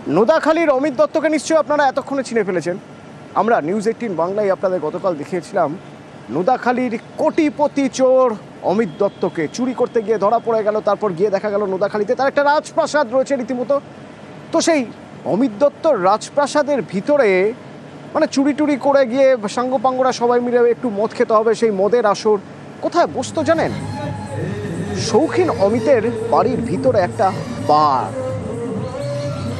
নোদাখালীর অমিত দত্তকে নিশ্চয়ই আপনারা এতক্ষণে চিনে ফেলেছেন। আমরা নিউজ 18 বাংলায় আপনাদের গতকাল দেখিয়েছিলাম নোদাখালীর কোটিপতি চোর অমিত দত্তকে চুরি করতে গিয়ে ধরা পড়ে গেল। তারপর গিয়ে দেখা গেল নোদাখালীতে তার একটা রাজপ্রাসাদ রয়েছে রীতিমতো। তো সেই অমিত দত্তর রাজপ্রাসাদের ভিতরে মানে চুরি টুরি করে গিয়ে সাঙ্গপাঙ্গরা সবাই মিলে একটু মদ খেতে হবে, সেই মদের আসর কোথায় বসতো জানেন? শৌখিন অমিতের বাড়ির ভিতরে একটা বার,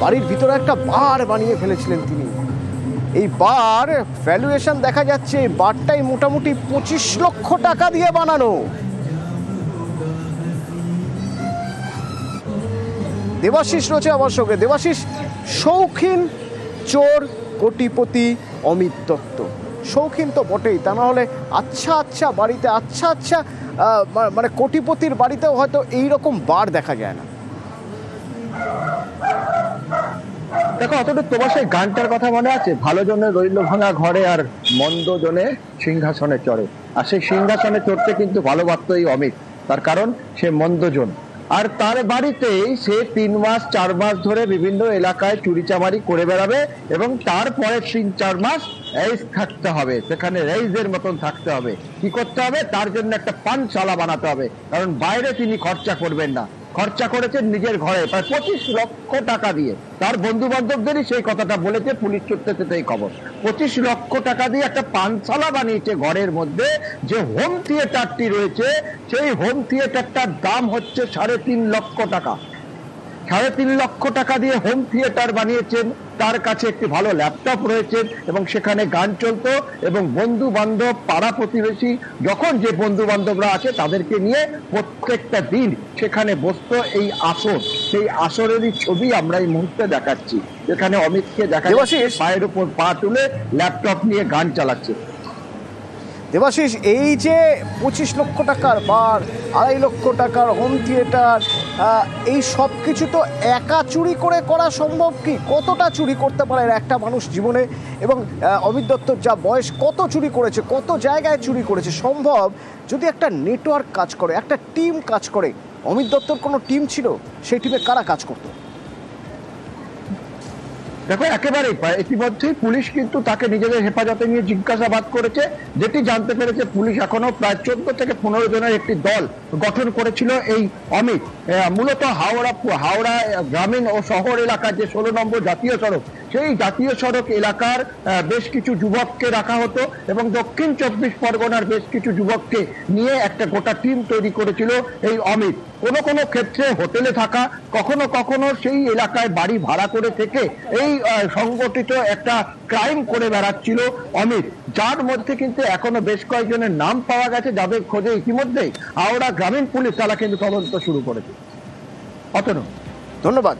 বাড়ির ভিতরে একটা বার বানিয়ে ফেলেছিলেন তিনি। এই বার ভ্যালুয়েশন দেখা যাচ্ছে বারটাই মোটামুটি 25 লক্ষ টাকা দিয়ে বানানো। দেবাশিস রয়েছে আমার সঙ্গে। দেবাশিস, শৌখিন চোর কোটিপতি অমিত দত্ত, শৌখিন তো বটেই, তা না হলে আচ্ছা আচ্ছা বাড়িতে আচ্ছা আচ্ছা মানে কোটিপতির বাড়িতেও হয়তো এইরকম বার দেখা যায় না। দেখো, অতটা তোমার সেই গানটার কথা মনে আছে? ভালো জনে রইল ভাঙা ঘরে আর মন্দ জনে সিংহাসনে চড়ে। আর সেই সিংহাসনে চড়তে কিন্তু ভালোবাসত এই অমিত, তার কারণ সে মন্দজন। আর তার বাড়িতেই সে 3 মাস 4 মাস ধরে বিভিন্ন এলাকায় চুরি চামারি করে বেড়াবে এবং তারপরে 3-4 মাস রেইজ থাকতে হবে, সেখানে রেইজের মতন থাকতে হবে। কি করতে হবে? তার জন্য একটা পানশালা বানাতে হবে, কারণ বাইরে তিনি খরচা করবেন না। খরচা করেছেন নিজের ঘরে প্রায় 25 লক্ষ টাকা দিয়ে। তার বন্ধু বান্ধবদেরই সেই কথাটা বলেছে, পুলিশ সূত্রে এই খবর। 25 লক্ষ টাকা দিয়ে একটা পানশালা বানিয়েছে ঘরের মধ্যে। যে হোম থিয়েটারটি রয়েছে, সেই হোম থিয়েটারটার দাম হচ্ছে 3.5 লক্ষ টাকা। 3.5 লক্ষ টাকা দিয়ে হোম থিয়েটার বানিয়েছেন। তার কাছে একটি ভালো ল্যাপটপ রয়েছে এবং সেখানে গান চলতো এবং বন্ধু বান্ধব পাড়া প্রতিবেশী যখন যে বন্ধু বান্ধবরা আছে তাদেরকে নিয়ে প্রত্যেকটা দিন সেখানে বসতো এই আসর। সেই আসরেরই ছবি আমরা এই মুহূর্তে দেখাচ্ছি, যেখানে অমিতকে দেখা যাচ্ছে পায়ের উপর পা তুলে ল্যাপটপ নিয়ে গান চালাচ্ছে। দেবাশিস, এই যে 25 লক্ষ টাকার বার, 2.5 লক্ষ টাকার হোম থিয়েটার, এই সব কিছু তো একা চুরি করে করা সম্ভব কি? কতটা চুরি করতে পারে একটা মানুষ জীবনে? এবং অমিত দত্তর যা বয়স, কত চুরি করেছে, কত জায়গায় চুরি করেছে? সম্ভব যদি একটা নেটওয়ার্ক কাজ করে, একটা টিম কাজ করে। অমিত দত্তর কোনো টিম ছিল, সেই টিমে কারা কাজ করতো? দেখো, একেবারেই ইতিমধ্যেই পুলিশ কিন্তু তাকে নিজেদের হেফাজতে নিয়ে জিজ্ঞাসাবাদ করেছে। যেটি জানতে পেরেছে পুলিশ, এখনো প্রায় 14 থেকে 15 জনের একটি দল গঠন করেছিল এই অমিত। মূলত হাওড়া গ্রামীণ ও শহর এলাকার যে 16 নম্বর জাতীয় সড়ক, সেই জাতীয় সড়ক এলাকার বেশ কিছু যুবককে রাখা হতো এবং দক্ষিণ 24 পরগনার বেশ কিছু যুবককে নিয়ে একটা গোটা টিম তৈরি করেছিল এই অমিত। কোনো কোনো ক্ষেত্রে হোটেলে থাকা, কখনো কখনো সেই এলাকায় বাড়ি ভাড়া করে থেকে এই সংগঠিত একটা ক্রাইম করে বেড়াচ্ছিল অমিত, যার মধ্যে কিন্তু এখনো বেশ কয়েকজনের নাম পাওয়া গেছে, যাদের খোঁজে ইতিমধ্যেই হাওড়া গ্রামীণ পুলিশ তারা কিন্তু তদন্ত শুরু করেছে। অতনু, ধন্যবাদ।